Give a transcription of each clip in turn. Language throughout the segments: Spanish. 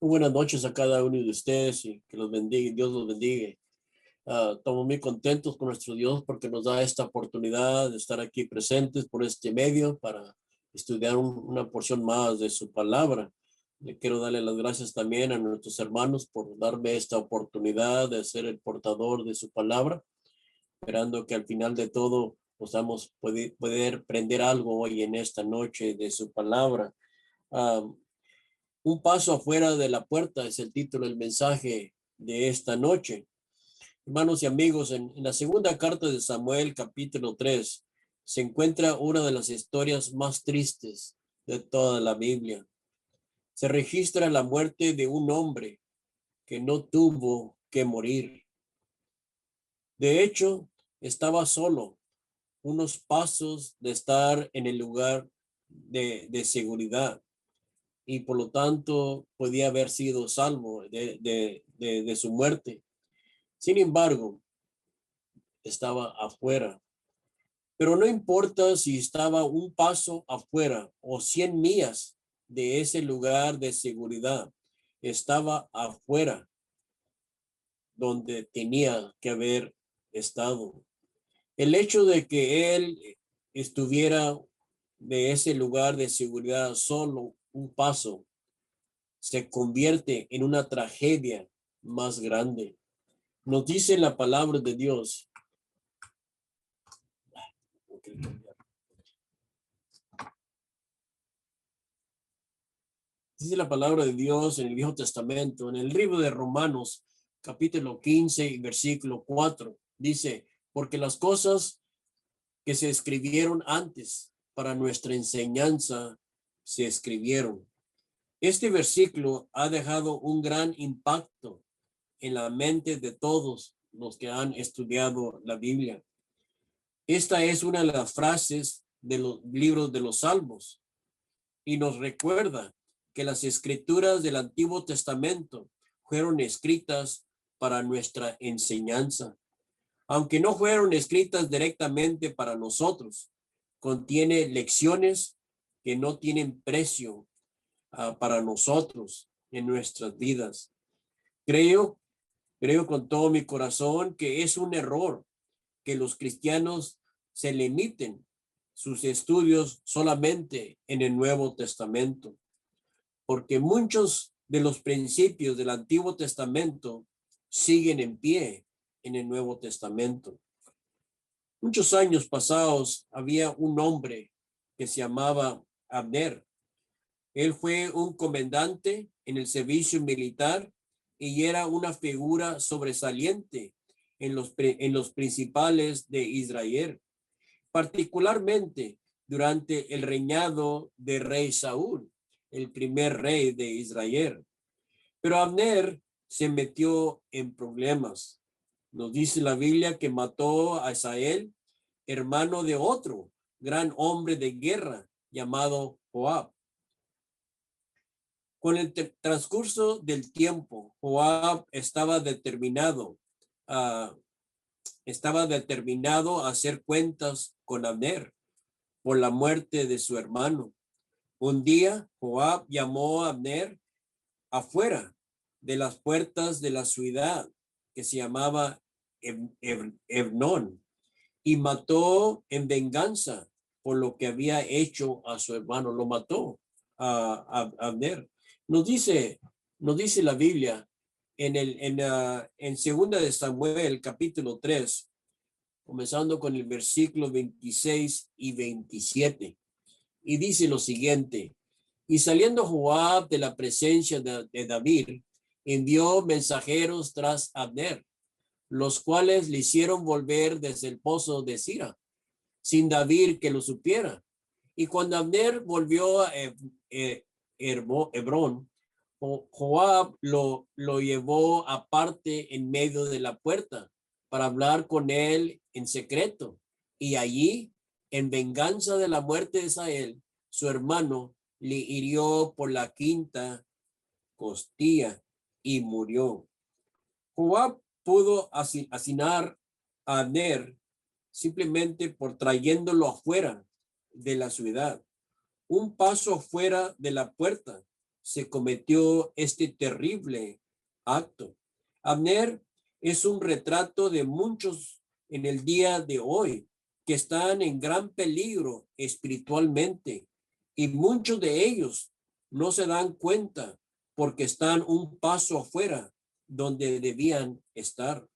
Muy buenas noches a cada uno de ustedes y que los bendiga, Dios los bendiga. Estamos muy contentos con nuestro Dios porque nos da esta oportunidad de estar aquí presentes por este medio para estudiar una porción más de su palabra. Le quiero darle las gracias también a nuestros hermanos por darme esta oportunidad de ser el portador de su palabra, esperando que al final de todo podamos poder aprender algo hoy en esta noche de su palabra. Ah, Un paso afuera de la puerta es el título del mensaje de esta noche. Hermanos y amigos, en la segunda carta de Samuel, capítulo 3, se encuentra una de las historias más tristes de toda la Biblia. Se registra la muerte de un hombre que no tuvo que morir. De hecho, estaba solo, unos pasos de estar en el lugar de seguridad, y por lo tanto podía haber sido salvo de su muerte. Sin embargo, estaba afuera. Pero no importa si estaba un paso afuera o 100 millas de ese lugar de seguridad, estaba afuera donde tenía que haber estado. El hecho de que él estuviera de ese lugar de seguridad solo un paso se convierte en una tragedia más grande. Nos dice la palabra de Dios. Dice la palabra de Dios en el Viejo Testamento, en el libro de Romanos, capítulo 15 y versículo 4. Dice, porque las cosas que se escribieron antes para nuestra enseñanza se escribieron. Este versículo ha dejado un gran impacto en la mente de todos los que han estudiado la Biblia. Esta es una de las frases de los libros de los Salmos y nos recuerda que las escrituras del Antiguo Testamento fueron escritas para nuestra enseñanza. Aunque no fueron escritas directamente para nosotros, contiene lecciones que no tienen precio para nosotros en nuestras vidas. Creo con todo mi corazón que es un error que los cristianos se limiten sus estudios solamente en el Nuevo Testamento, porque muchos de los principios del Antiguo Testamento siguen en pie en el Nuevo Testamento. Muchos años pasados había un hombre que se llamaba Abner. Él fue un comandante en el servicio militar y era una figura sobresaliente en los principales de Israel, particularmente durante el reinado de rey Saúl, el primer rey de Israel. Pero Abner se metió en problemas. Nos dice la Biblia que mató a Asael, hermano de otro gran hombre de guerra llamado Joab. Con el transcurso del tiempo, Joab estaba determinado a hacer cuentas con Abner por la muerte de su hermano. Un día, Joab llamó a Abner afuera de las puertas de la ciudad que se llamaba Hebnón y mató en venganza por lo que había hecho a su hermano. Lo mató a Abner. Nos dice la Biblia en segunda de Samuel, capítulo 3, comenzando con el versículo 26 y 27. Y dice lo siguiente: y saliendo Joab de la presencia de David, envió mensajeros tras Abner, los cuales le hicieron volver desde el pozo de Sira, sin David que lo supiera. Y cuando Abner volvió a Hebrón, Joab lo llevó aparte en medio de la puerta para hablar con él en secreto. Y allí, en venganza de la muerte de Asael, su hermano, le hirió por la quinta costilla y murió. Joab pudo asesinar a Abner simplemente por trayéndolo afuera de la ciudad, un paso fuera de la puerta, se cometió este terrible acto. Abner es un retrato de muchos en el día de hoy que están en gran peligro espiritualmente, y muchos de ellos no se dan cuenta porque están un paso afuera donde debían estar.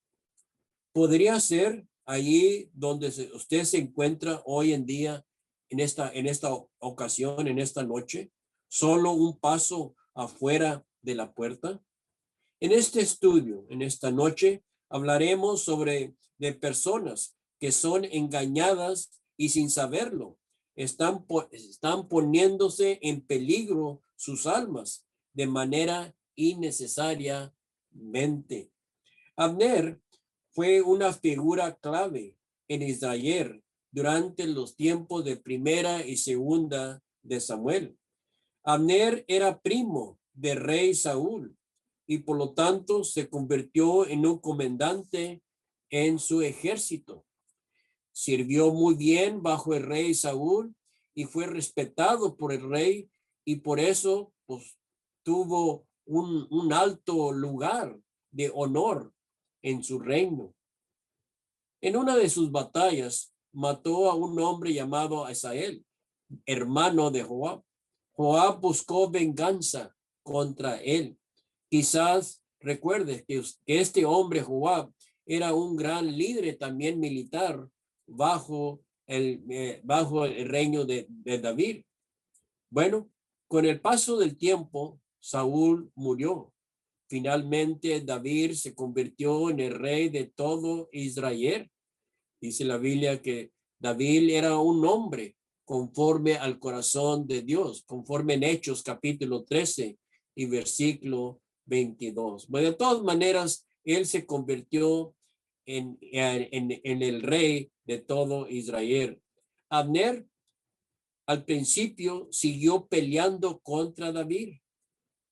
Podría ser allí donde usted se encuentra hoy en día, en esta ocasión, en esta noche, solo un paso afuera de la puerta. En este estudio, en esta noche, hablaremos sobre de personas que son engañadas y sin saberlo, están poniéndose en peligro sus almas de manera innecesariamente. Abner fue una figura clave en Israel durante los tiempos de primera y segunda de Samuel. Abner era primo del rey Saúl y por lo tanto se convirtió en un comandante en su ejército. Sirvió muy bien bajo el rey Saúl y fue respetado por el rey, y por eso pues tuvo un alto lugar de honor en su reino. En una de sus batallas mató a un hombre llamado Asael, hermano de Joab. Joab buscó venganza contra él. Quizás recuerdes que este hombre Joab era un gran líder también militar bajo el reino de David. Bueno, con el paso del tiempo, Saúl murió. Finalmente, David se convirtió en el rey de todo Israel. Dice la Biblia que David era un hombre conforme al corazón de Dios, conforme en Hechos capítulo 13 y versículo 22. Bueno, de todas maneras, él se convirtió en el rey de todo Israel. Abner al principio siguió peleando contra David,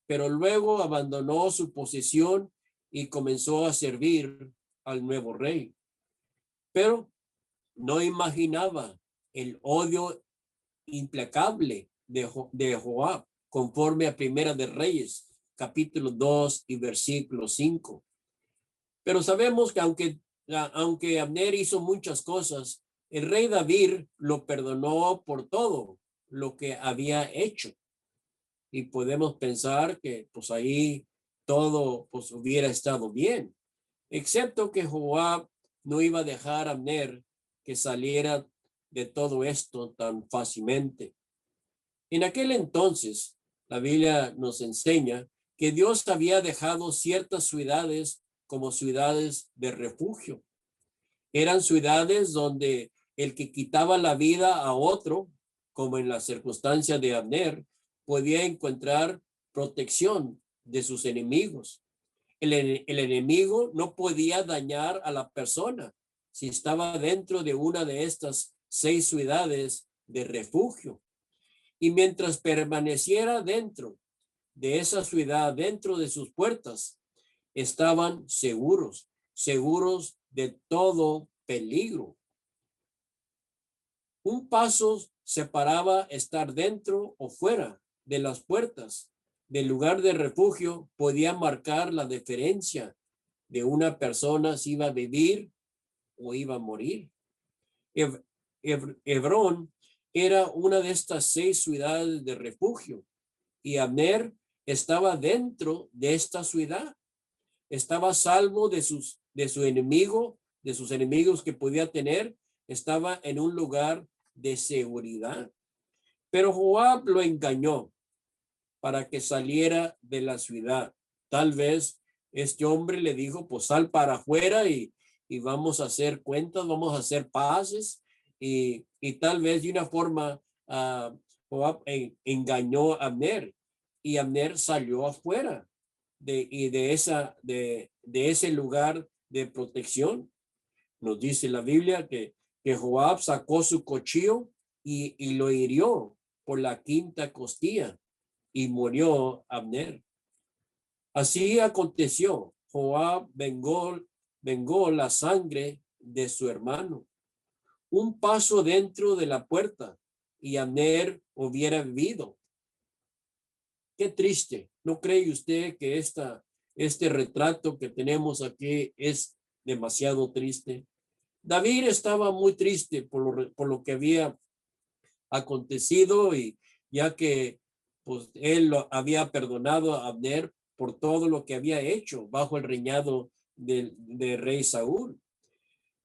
pero luego abandonó su posición y comenzó a servir al nuevo rey. Pero no imaginaba el odio implacable de Joab, conforme a Primera de Reyes, capítulo 2 y versículo 5. Pero sabemos que aunque Abner hizo muchas cosas, el rey David lo perdonó por todo lo que había hecho. Y podemos pensar que pues ahí todo pues hubiera estado bien, excepto que Joab no iba a dejar a Abner que saliera de todo esto tan fácilmente. En aquel entonces, la Biblia nos enseña que Dios había dejado ciertas ciudades como ciudades de refugio. Eran ciudades donde el que quitaba la vida a otro, como en la circunstancia de Abner, podía encontrar protección de sus enemigos. El enemigo no podía dañar a la persona si estaba dentro de una de estas 6 ciudades de refugio. Y mientras permaneciera dentro de esa ciudad, dentro de sus puertas, estaban seguros, seguros de todo peligro. Un paso separaba estar dentro o fuera de las puertas del lugar de refugio, podía marcar la diferencia de una persona si iba a vivir o iba a morir. Hebrón era una de estas 6 ciudades de refugio, y Abner estaba dentro de esta ciudad. Estaba salvo de su enemigo, de sus enemigos que podía tener. Estaba en un lugar de seguridad. Pero Joab lo engañó para que saliera de la ciudad. Tal vez este hombre le dijo, pues sal para afuera y vamos a hacer cuentas, vamos a hacer paces, y tal vez de una forma Joab engañó a Abner, y Abner salió afuera de ese lugar de protección. Nos dice la Biblia que Joab sacó su cuchillo y lo hirió por la quinta costilla, y murió Abner. Así aconteció. Joab vengó la sangre de su hermano. Un paso dentro de la puerta y Abner hubiera vivido. Qué triste. ¿No cree usted que este retrato que tenemos aquí es demasiado triste? David estaba muy triste por lo que había acontecido, y ya que pues él había perdonado a Abner por todo lo que había hecho bajo el reinado de rey Saúl.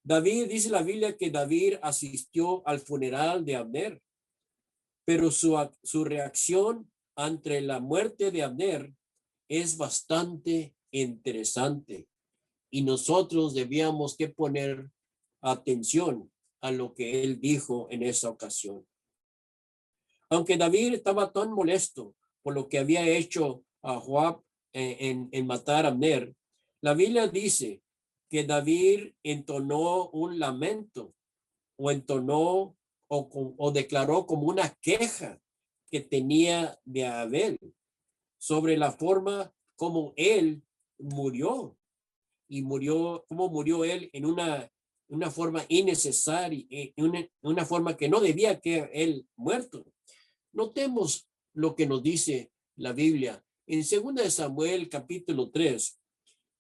David, dice la Biblia que David asistió al funeral de Abner, pero su reacción ante la muerte de Abner es bastante interesante, y nosotros debíamos que poner atención a lo que él dijo en esa ocasión. Aunque David estaba tan molesto por lo que había hecho a Joab en matar a Abner, la Biblia dice que David entonó un lamento, o entonó o declaró como una queja que tenía de Abel sobre la forma como él murió, y como murió él en una forma innecesaria, en una forma que no debía que él muerto. Notemos lo que nos dice la Biblia en 2 de Samuel capítulo 3,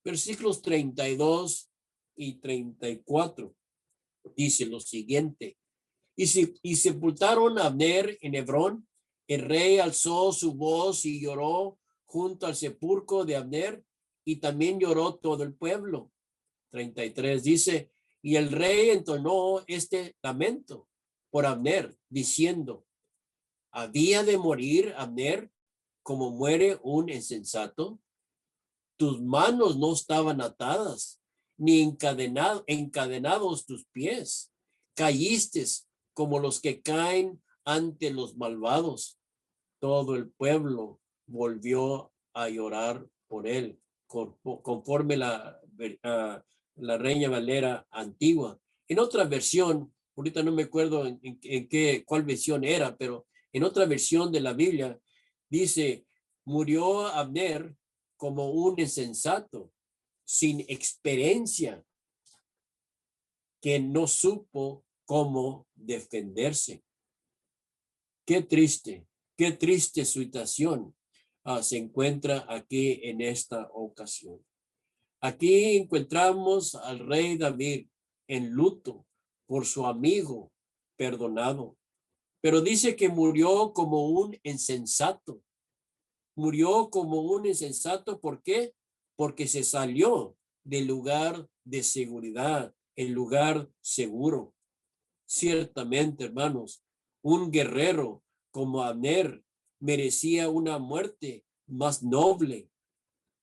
versículos 32 y 34. Dice lo siguiente: y sepultaron a Abner en Hebrón. El rey alzó su voz y lloró junto al sepulcro de Abner, y también lloró todo el pueblo. 33 dice: y el rey entonó este lamento por Abner, diciendo: ¿había de morir Abner como muere un insensato? Tus manos no estaban atadas, ni encadenados tus pies. Caíste como los que caen ante los malvados. Todo el pueblo volvió a llorar por él, conforme la Reina Valera antigua. En otra versión, ahorita no me acuerdo cuál versión era, pero en otra versión de la Biblia dice: murió Abner como un insensato, sin experiencia, que no supo cómo defenderse. Qué triste situación se encuentra aquí en esta ocasión. Aquí encontramos al rey David en luto por su amigo perdonado, pero dice que murió como un insensato. Murió como un insensato. ¿Por qué? Porque se salió del lugar de seguridad, el lugar seguro. Ciertamente, hermanos, un guerrero como Abner merecía una muerte más noble.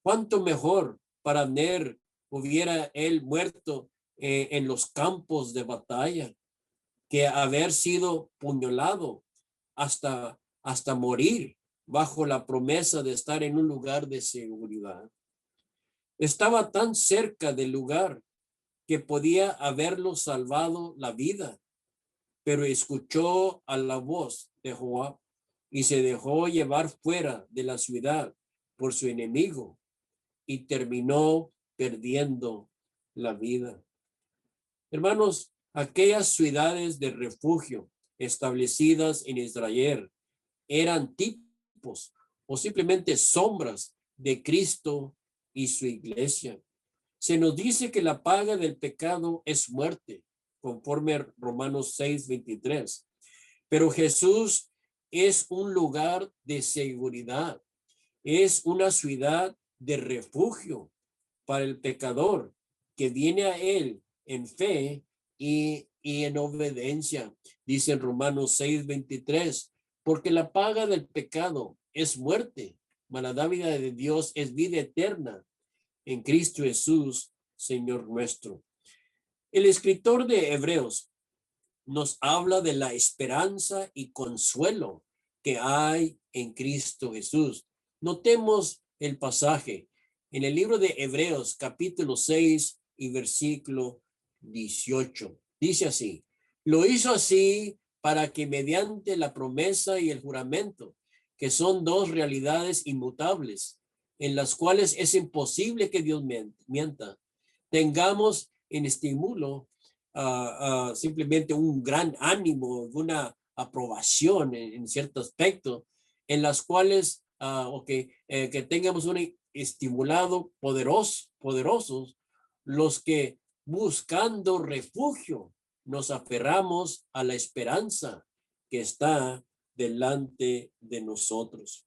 ¿Cuánto mejor para Abner hubiera él muerto en los campos de batalla, que haber sido puñalado hasta morir bajo la promesa de estar en un lugar de seguridad? Estaba tan cerca del lugar que podía haberlo salvado la vida, pero escuchó a la voz de Joab y se dejó llevar fuera de la ciudad por su enemigo, y terminó perdiendo la vida. Hermanos, aquellas ciudades de refugio establecidas en Israel eran tipos o simplemente sombras de Cristo y su iglesia. Se nos dice que la paga del pecado es muerte, conforme a Romanos 6:23. Pero Jesús es un lugar de seguridad, es una ciudad de refugio para el pecador que viene a él en fe y en obediencia. Dice en Romanos 6:23, porque la paga del pecado es muerte, mas la dádiva de Dios es vida eterna en Cristo Jesús, Señor nuestro. El escritor de Hebreos nos habla de la esperanza y consuelo que hay en Cristo Jesús. Notemos el pasaje en el libro de Hebreos, capítulo 6 y versículo 18. Dice así: lo hizo así para que mediante la promesa y el juramento, que son dos realidades inmutables, en las cuales es imposible que Dios mienta, tengamos en estímulo simplemente un gran ánimo, una aprobación en cierto aspecto, en las cuales que tengamos un estimulado poderosos los que buscando refugio nos aferramos a la esperanza que está delante de nosotros.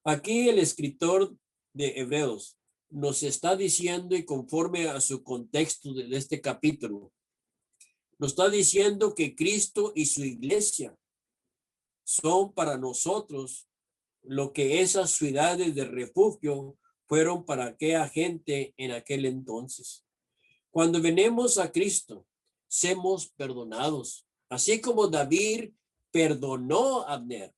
Aquí el escritor de Hebreos nos está diciendo, y conforme a su contexto de este capítulo, nos está diciendo que Cristo y su iglesia son para nosotros lo que esas ciudades de refugio fueron para aquella gente en aquel entonces. Cuando venimos a Cristo, somos perdonados, así como David perdonó a Abner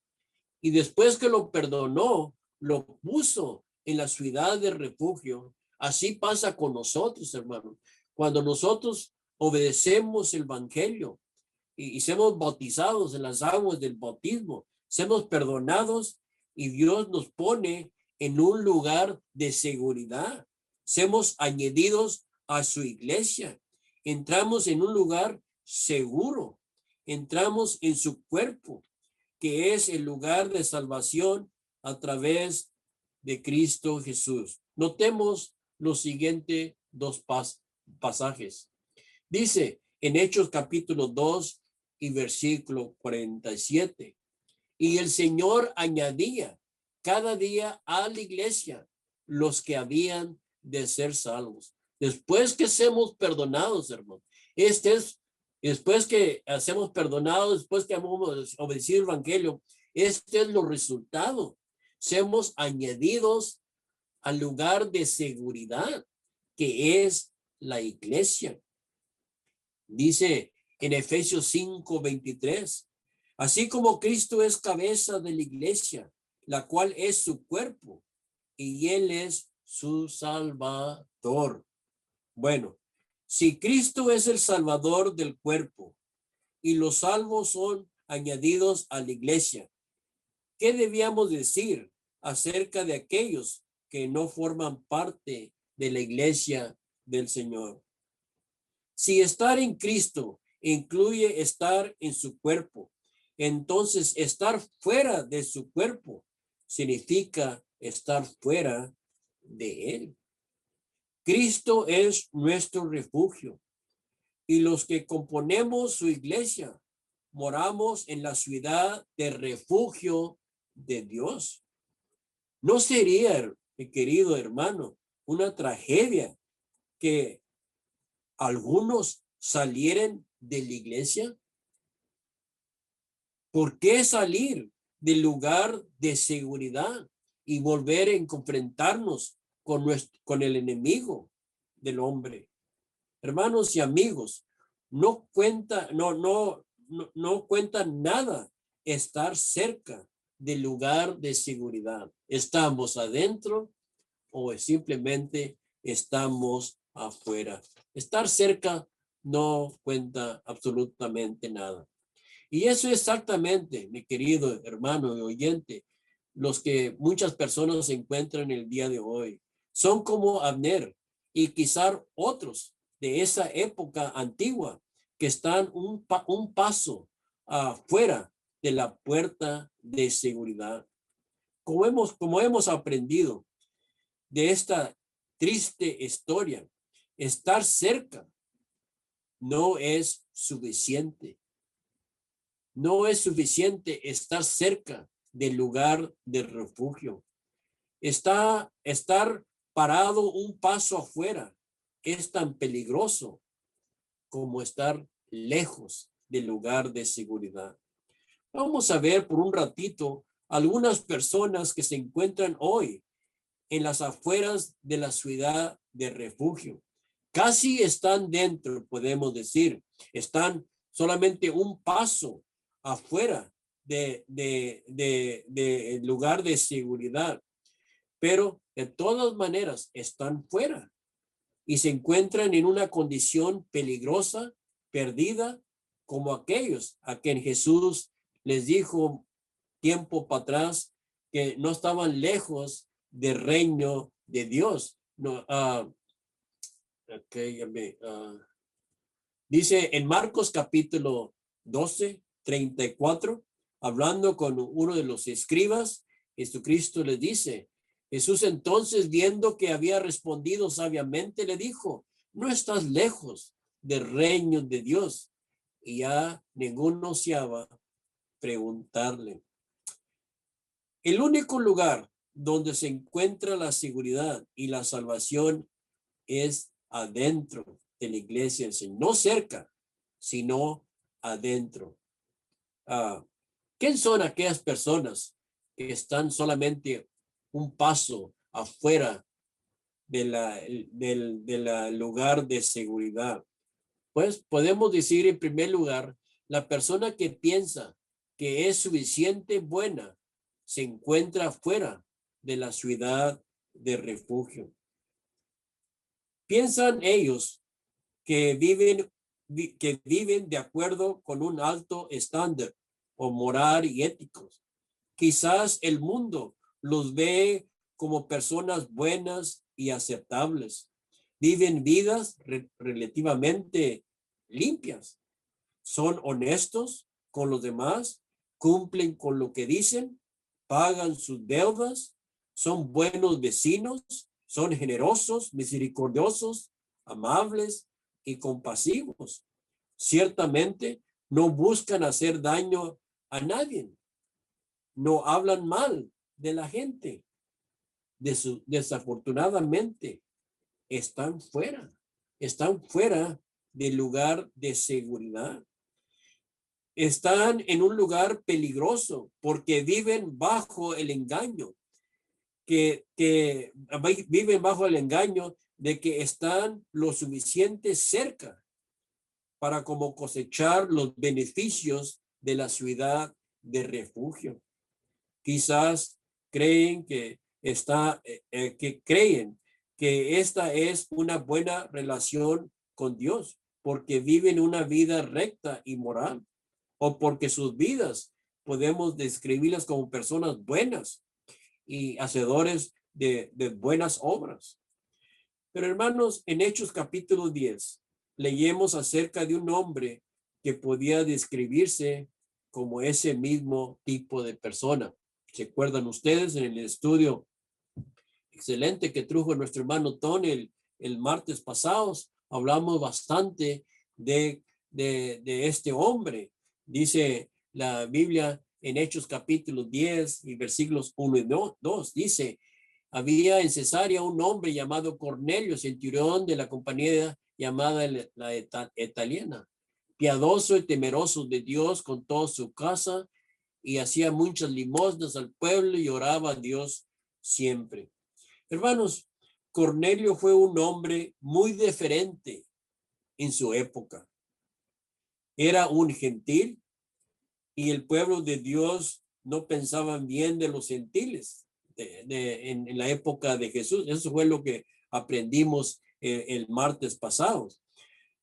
y después que lo perdonó, lo puso en la ciudad de refugio. Así pasa con nosotros, hermanos. Cuando nosotros obedecemos el evangelio y somos bautizados en las aguas del bautismo, somos perdonados y Dios nos pone en un lugar de seguridad. Somos añadidos a su iglesia. Entramos en un lugar seguro. Entramos en su cuerpo, que es el lugar de salvación a través de Cristo Jesús. Notemos los siguientes dos pasajes. Dice en Hechos capítulo 2 y versículo 47. Y el Señor añadía cada día a la iglesia los que habían de ser salvos. Después que seamos perdonados, hermano, después que hacemos perdonados, después que hemos obedecido el evangelio, este es los resultados. Seamos añadidos al lugar de seguridad que es la iglesia. Dice en Efesios 5:23, así como Cristo es cabeza de la iglesia, la cual es su cuerpo, y él es su salvador. Bueno, si Cristo es el salvador del cuerpo y los salvos son añadidos a la iglesia, ¿qué debíamos decir acerca de aquellos que no forman parte de la iglesia del Señor? Si estar en Cristo incluye estar en su cuerpo, entonces estar fuera de su cuerpo significa estar fuera de él. Cristo es nuestro refugio y los que componemos su iglesia moramos en la ciudad de refugio de Dios. ¿No sería, mi querido hermano, una tragedia que algunos salieran de la iglesia? ¿Por qué salir del lugar de seguridad y volver a confrontarnos con el enemigo del hombre? Hermanos y amigos, no cuenta nada estar cerca del lugar de seguridad. ¿Estamos adentro o simplemente estamos afuera? Estar cerca no cuenta absolutamente nada. Y eso exactamente, mi querido hermano y oyente, los que muchas personas se encuentran el día de hoy. Son como Abner y quizás otros de esa época antigua que están un paso afuera de la puerta de seguridad. Como hemos aprendido de esta triste historia, estar cerca no es suficiente. No es suficiente estar cerca del lugar de refugio. Estar parado un paso afuera es tan peligroso como estar lejos del lugar de seguridad. Vamos a ver por un ratito algunas personas que se encuentran hoy en las afueras de la ciudad de refugio. Casi están dentro, podemos decir. Están solamente un paso afuera de lugar de seguridad, pero de todas maneras están fuera y se encuentran en una condición peligrosa, perdida, como aquellos a quien Jesús les dijo tiempo para atrás que no estaban lejos del reino de Dios. No, dice en Marcos capítulo 12:34, hablando con uno de los escribas, Jesucristo les dice, Jesús entonces, viendo que había respondido sabiamente, le dijo, no estás lejos del reino de Dios. Y ya ninguno oseaba preguntarle. El único lugar donde se encuentra la seguridad y la salvación es adentro de la iglesia del Señor, no cerca, sino adentro. ¿Quién son aquellas personas que están solamente un paso afuera del lugar de seguridad? Pues podemos decir en primer lugar, la persona que piensa que es suficiente buena se encuentra fuera de la ciudad de refugio. Piensan ellos que viven de acuerdo con un alto estándar o moral y éticos. Quizás el mundo los ve como personas buenas y aceptables. Viven vidas relativamente limpias. Son honestos con los demás, cumplen con lo que dicen, pagan sus deudas, son buenos vecinos, son generosos, misericordiosos, amables y compasivos. Ciertamente no buscan hacer daño a nadie, no hablan mal de la gente. Desafortunadamente están fuera del lugar de seguridad. Están en un lugar peligroso porque viven bajo el engaño, que viven bajo el engaño de que están lo suficiente cerca para como cosechar los beneficios de la ciudad de refugio. Quizás creen que creen que esta es una buena relación con Dios porque viven una vida recta y moral, o porque sus vidas podemos describirlas como personas buenas y hacedores de buenas obras. Pero hermanos, en Hechos capítulo 10, leemos acerca de un hombre que podía describirse como ese mismo tipo de persona. ¿Se acuerdan ustedes en el estudio excelente que trajo nuestro hermano Tony el martes pasados? Hablamos bastante de este hombre. Dice la Biblia en Hechos capítulo 10 y versículos 1 y 2, dice, había en Cesarea un hombre llamado Cornelio, centurión de la compañía llamada la italiana, piadoso y temeroso de Dios con toda su casa, y hacía muchas limosnas al pueblo y oraba a Dios siempre. Hermanos, Cornelio fue un hombre muy diferente en su época. Era un gentil y el pueblo de Dios no pensaban bien de los gentiles en la época de Jesús. Eso fue lo que aprendimos el martes pasado.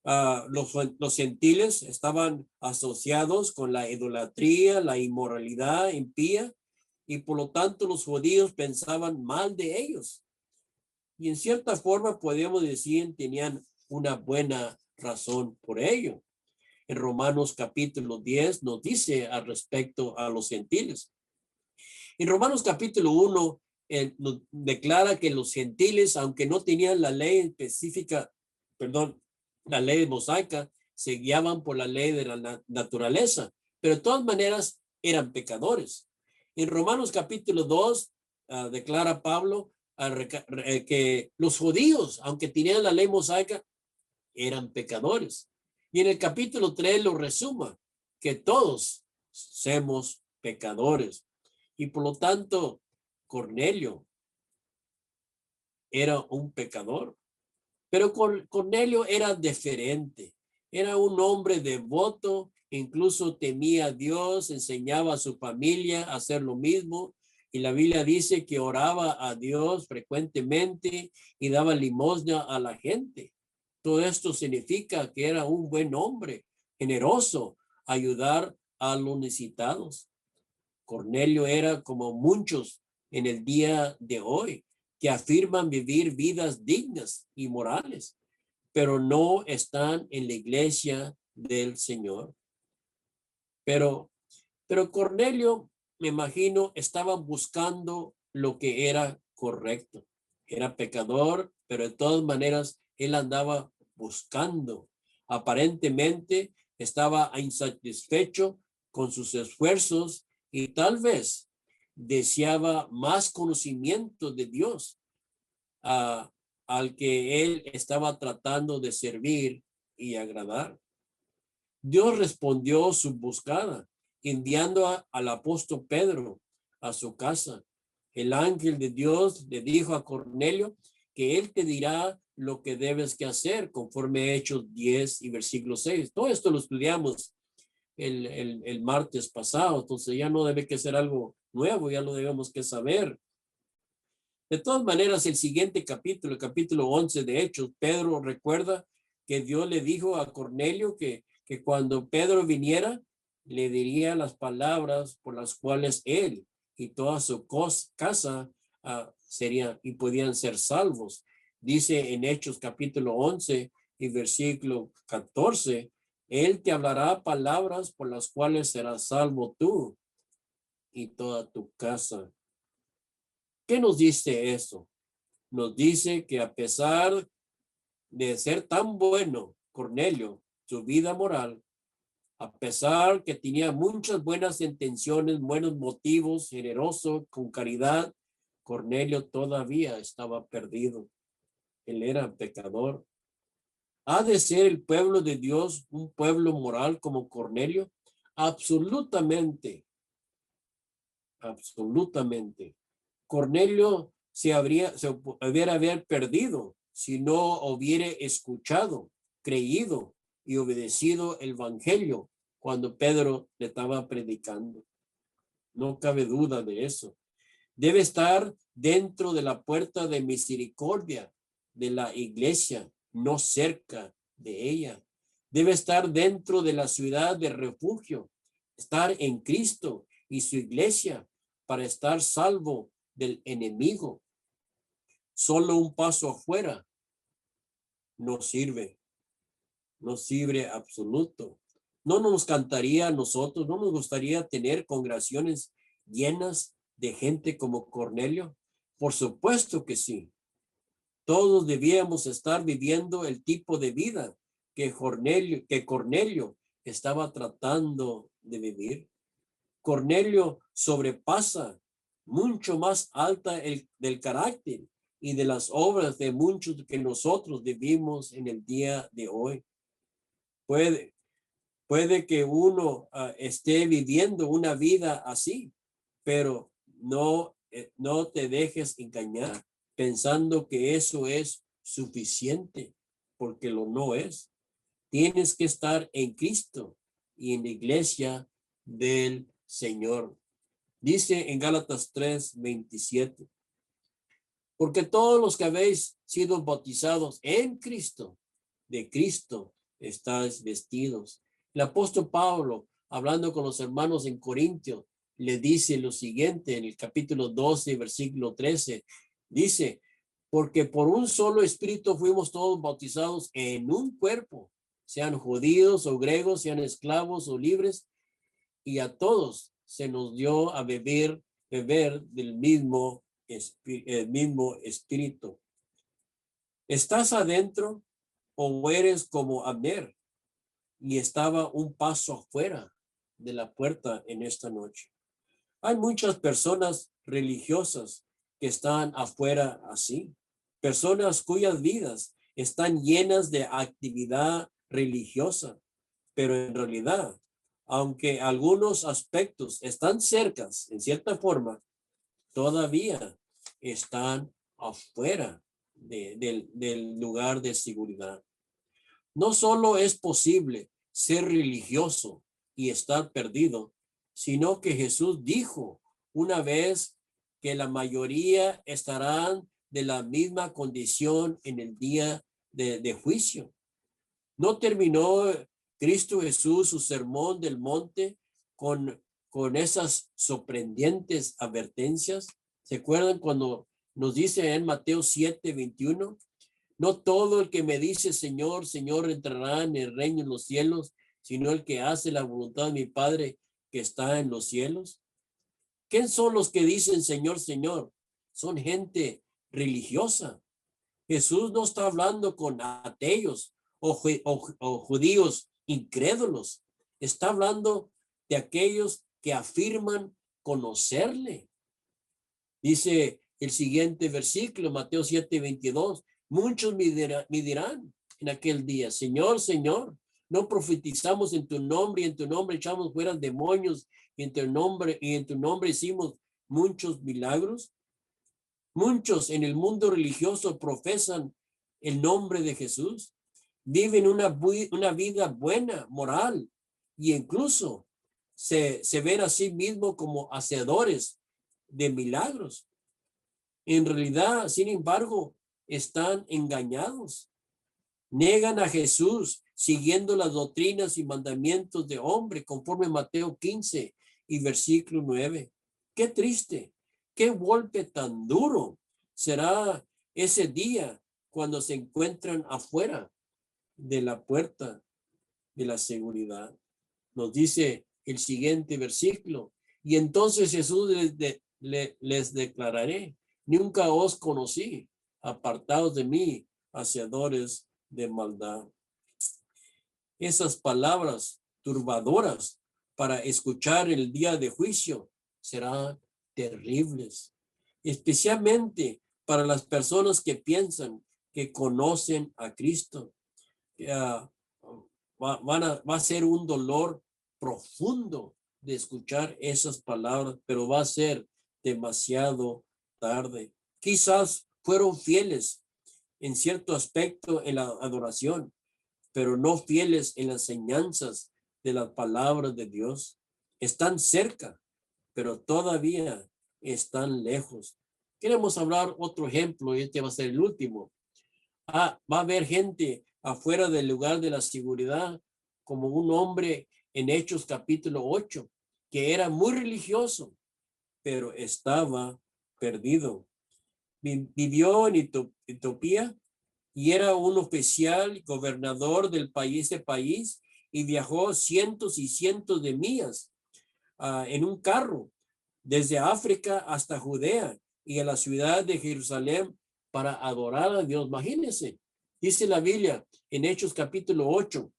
Los gentiles estaban asociados con la idolatría, la inmoralidad impía, y por lo tanto los judíos pensaban mal de ellos. Y en cierta forma podemos decir tenían una buena razón por ello. En Romanos capítulo 10 nos dice al respecto a los gentiles. En Romanos capítulo 1 nos declara que los gentiles, aunque no tenían la ley específica, la ley mosaica, se guiaban por la ley de la naturaleza, pero de todas maneras eran pecadores. En Romanos capítulo 2 declara Pablo que los judíos, aunque tenían la ley mosaica, eran pecadores. Y en el capítulo 3 lo resuma, que todos somos pecadores. Y por lo tanto, Cornelio era un pecador. Pero Cornelio era diferente. Era un hombre devoto, incluso temía a Dios, enseñaba a su familia a hacer lo mismo. Y la Biblia dice que oraba a Dios frecuentemente y daba limosna a la gente. Todo esto significa que era un buen hombre, generoso, ayudar a los necesitados. Cornelio era como muchos en el día de hoy, que afirman vivir vidas dignas y morales, pero no están en la iglesia del Señor. Pero Cornelio me imagino, estaban buscando lo que era correcto. Era pecador, pero de todas maneras él andaba buscando. Aparentemente estaba insatisfecho con sus esfuerzos y tal vez deseaba más conocimiento de Dios al que él estaba tratando de servir y agradar. Dios respondió su buscada, enviando al apóstol Pedro a su casa. El ángel de Dios le dijo a Cornelio que él te dirá lo que debes que hacer conforme a Hechos 10 y versículo 6. Todo esto lo estudiamos el martes pasado, entonces ya no debe que ser algo nuevo, ya lo debemos que saber. De todas maneras, el siguiente capítulo, el capítulo 11 de Hechos, Pedro recuerda que Dios le dijo a Cornelio que cuando Pedro viniera, le diría las palabras por las cuales él y toda su casa serían y podían ser salvos. Dice en Hechos capítulo 11 y versículo 14, él te hablará palabras por las cuales serás salvo tú y toda tu casa. ¿Qué nos dice eso? Nos dice que a pesar de ser tan bueno, Cornelio, su vida moral, a pesar que tenía muchas buenas intenciones, buenos motivos, generoso, con caridad, Cornelio todavía estaba perdido. Él era pecador. ¿Ha de ser el pueblo de Dios un pueblo moral como Cornelio? Absolutamente, absolutamente. Cornelio se hubiera haber perdido si no hubiera escuchado, creído y obedecido el evangelio cuando Pedro le estaba predicando. No cabe duda de eso. Debe estar dentro de la puerta de misericordia de la iglesia, no cerca de ella. Debe estar dentro de la ciudad de refugio, estar en Cristo y su iglesia para estar salvo del enemigo. Solo un paso afuera no sirve, no sirve absoluto. No nos cantaría a nosotros, no nos gustaría tener congregaciones llenas de gente como Cornelio. Por supuesto que sí. Todos debíamos estar viviendo el tipo de vida que Cornelio estaba tratando de vivir. Cornelio sobrepasa mucho más alta del carácter y de las obras de muchos que nosotros vivimos en el día de hoy. Puede que uno esté viviendo una vida así, pero no te dejes engañar pensando que eso es suficiente, porque lo no es. Tienes que estar en Cristo y en la iglesia del Señor. Dice en Gálatas 3:27, porque todos los que habéis sido bautizados en Cristo, de Cristo estáis vestidos. El apóstol Pablo, hablando con los hermanos en Corintio, le dice lo siguiente en el capítulo 12, versículo 13. Dice, porque por un solo espíritu fuimos todos bautizados en un cuerpo, sean judíos o griegos, sean esclavos o libres, y a todos se nos dio a beber del mismo espíritu. ¿Estás adentro o eres como Abner y estaba un paso afuera de la puerta en esta noche? Hay muchas personas religiosas que están afuera así, personas cuyas vidas están llenas de actividad religiosa, pero en realidad, aunque algunos aspectos están cercas en cierta forma, todavía están afuera del lugar de seguridad. No solo es posible ser religioso y estar perdido, sino que Jesús dijo una vez que la mayoría estarán de la misma condición en el día de juicio. ¿No terminó Cristo Jesús su sermón del monte con esas sorprendentes advertencias? ¿Se acuerdan cuando nos dice en Mateo 7:21? No todo el que me dice Señor, Señor entrará en el reino de los cielos, sino el que hace la voluntad de mi Padre que está en los cielos. ¿Quién son los que dicen Señor, Señor? Son gente religiosa. Jesús no está hablando con ateos o judíos incrédulos. Está hablando de aquellos que afirman conocerle. Dice el siguiente versículo, Mateo 7:22. Muchos me dirán en aquel día, Señor, Señor, no profetizamos en tu nombre y en tu nombre echamos fuera demonios y en tu nombre hicimos muchos milagros. Muchos en el mundo religioso profesan el nombre de Jesús, viven una vida buena, moral, y incluso se ven a sí mismos como hacedores de milagros. En realidad, sin embargo, están engañados. Negan a Jesús siguiendo las doctrinas y mandamientos de hombre, conforme Mateo 15 y versículo 9. Qué triste, qué golpe tan duro será ese día cuando se encuentran afuera de la puerta de la seguridad. Nos dice el siguiente versículo. Y entonces Jesús les declararé, nunca os conocí, apartados de mí, hacedores de maldad. Esas palabras turbadoras para escuchar el día de juicio serán terribles, especialmente para las personas que piensan que conocen a Cristo. Va a ser un dolor profundo de escuchar esas palabras, pero va a ser demasiado tarde. Quizás fueron fieles en cierto aspecto en la adoración, pero no fieles en las enseñanzas de las palabras de Dios. Están cerca, pero todavía están lejos. Queremos hablar otro ejemplo, y este va a ser el último. Va a haber gente afuera del lugar de la seguridad, como un hombre en Hechos capítulo 8, que era muy religioso, pero estaba perdido. Vivió en Etiopía y era un oficial gobernador del país, y viajó cientos y cientos de millas en un carro desde África hasta Judea y a la ciudad de Jerusalén para adorar a Dios. Imagínense, dice la Biblia en Hechos capítulo 8,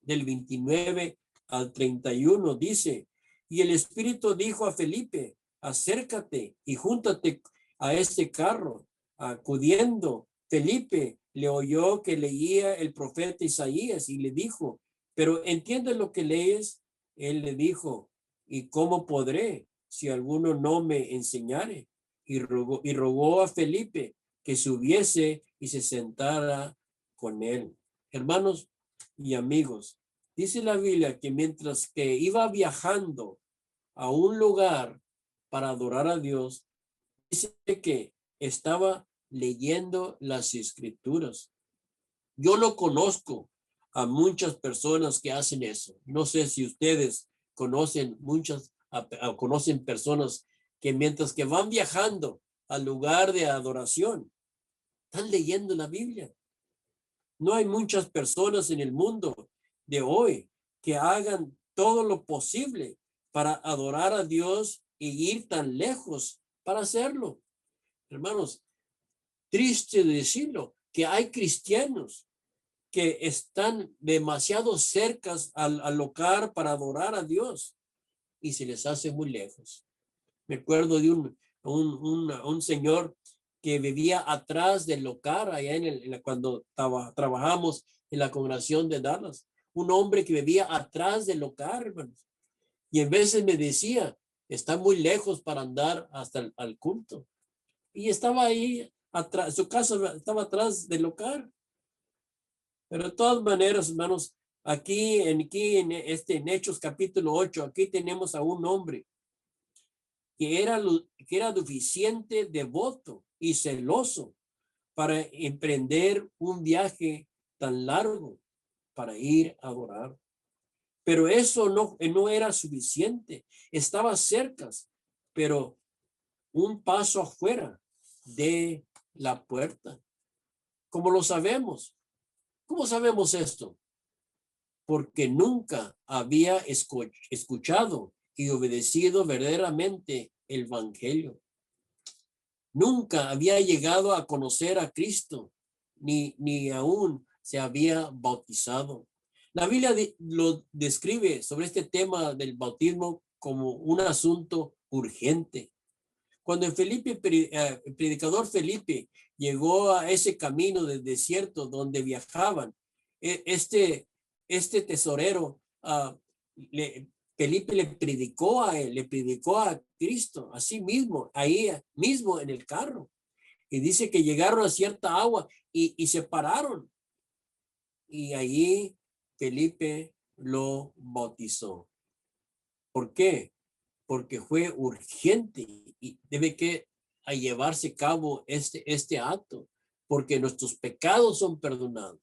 del 29 al 31, dice, y el Espíritu dijo a Felipe, acércate y júntate a este carro. Acudiendo, Felipe le oyó que leía el profeta Isaías y le dijo, pero ¿entiendes lo que lees? Él le dijo, ¿y cómo podré si alguno no me enseñare? Y rogó a Felipe que subiese y se sentara con él. Hermanos y amigos, dice la Biblia que mientras que iba viajando a un lugar para adorar a Dios, dice que estaba leyendo las escrituras. Yo no conozco a muchas personas que hacen eso. No sé si ustedes conocen conocen personas que mientras que van viajando al lugar de adoración, están leyendo la Biblia. No hay muchas personas en el mundo de hoy que hagan todo lo posible para adorar a Dios y ir tan lejos para hacerlo. Hermanos, triste de decirlo, que hay cristianos que están demasiado cercas al lugar para adorar a Dios y se les hace muy lejos. Me acuerdo de un señor que vivía atrás del local allá cuando trabajamos en la congregación de Dallas. Un hombre que vivía atrás del local, hermanos. Y en veces me decía, está muy lejos para andar hasta el culto. Y estaba ahí atrás, su casa estaba atrás del local. Pero de todas maneras, hermanos, aquí en Hechos capítulo 8, aquí tenemos a un hombre que era deficiente, devoto y celoso para emprender un viaje tan largo para ir a adorar. Pero eso no era suficiente. Estaba cerca, pero un paso afuera de la puerta. ¿Cómo lo sabemos? ¿Cómo sabemos esto? Porque nunca había escuchado y obedecido verdaderamente el evangelio. Nunca había llegado a conocer a Cristo, ni aún se había bautizado. La Biblia lo describe sobre este tema del bautismo como un asunto urgente. Cuando el predicador Felipe llegó a ese camino del desierto donde viajaban, este tesorero, Felipe le predicó a él, le predicó a Cristo, así mismo, ahí mismo en el carro. Y dice que llegaron a cierta agua y se pararon. Y allí Felipe lo bautizó. ¿Por qué? Porque fue urgente y debe que a llevarse a cabo este acto, porque nuestros pecados son perdonados.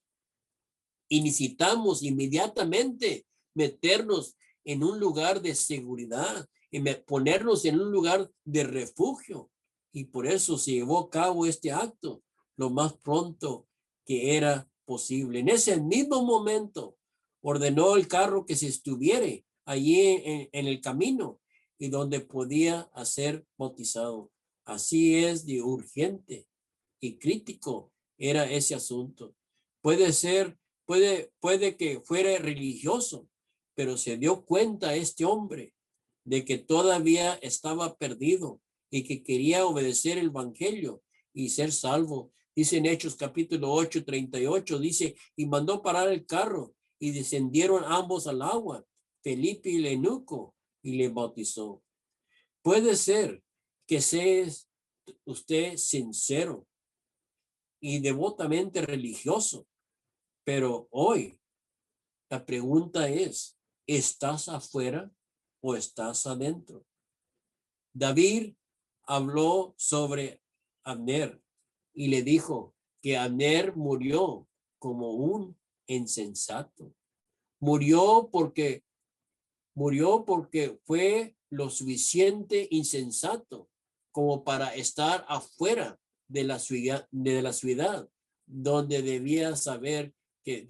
Y necesitamos inmediatamente meternos en un lugar de seguridad y ponernos en un lugar de refugio. Y por eso se llevó a cabo este acto lo más pronto que era posible. En ese mismo momento ordenó el carro que se estuviera allí en el camino y donde podía ser bautizado. Así es de urgente y crítico era ese asunto. Puede ser, puede que fuera religioso, pero se dio cuenta este hombre de que todavía estaba perdido y que quería obedecer el evangelio y ser salvo. Dice en Hechos capítulo 8, 38, dice, y mandó parar el carro y descendieron ambos al agua, Felipe y el eunuco, y le bautizó. Puede ser que sea usted sincero y devotamente religioso, pero hoy la pregunta es, ¿estás afuera o estás adentro? David habló sobre Abner y le dijo que Abner murió como un insensato. Murió porque fue lo suficiente insensato como para estar afuera de la ciudad donde debía saber que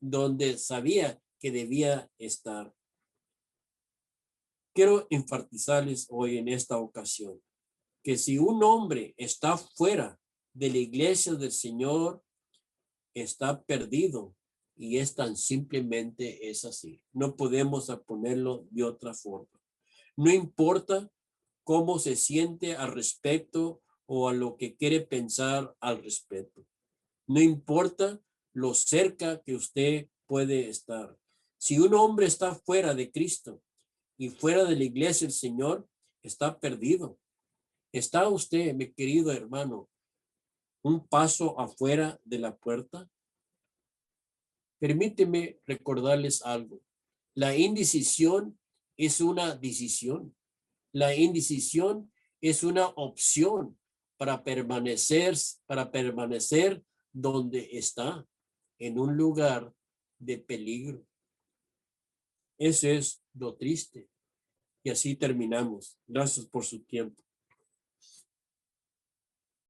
donde sabía que debía estar. Quiero enfatizarles hoy en esta ocasión que si un hombre está fuera de la iglesia del Señor, está perdido. Y es tan simplemente es así. No podemos ponerlo de otra forma. No importa cómo se siente al respecto o a lo que quiere pensar al respecto. No importa lo cerca que usted puede estar. Si un hombre está fuera de Cristo y fuera de la iglesia del Señor, está perdido. ¿Está usted, mi querido hermano, un paso afuera de la puerta? Permíteme recordarles algo. La indecisión es una decisión. La indecisión es una opción para permanecer donde está, en un lugar de peligro. Eso es lo triste. Y así terminamos. Gracias por su tiempo.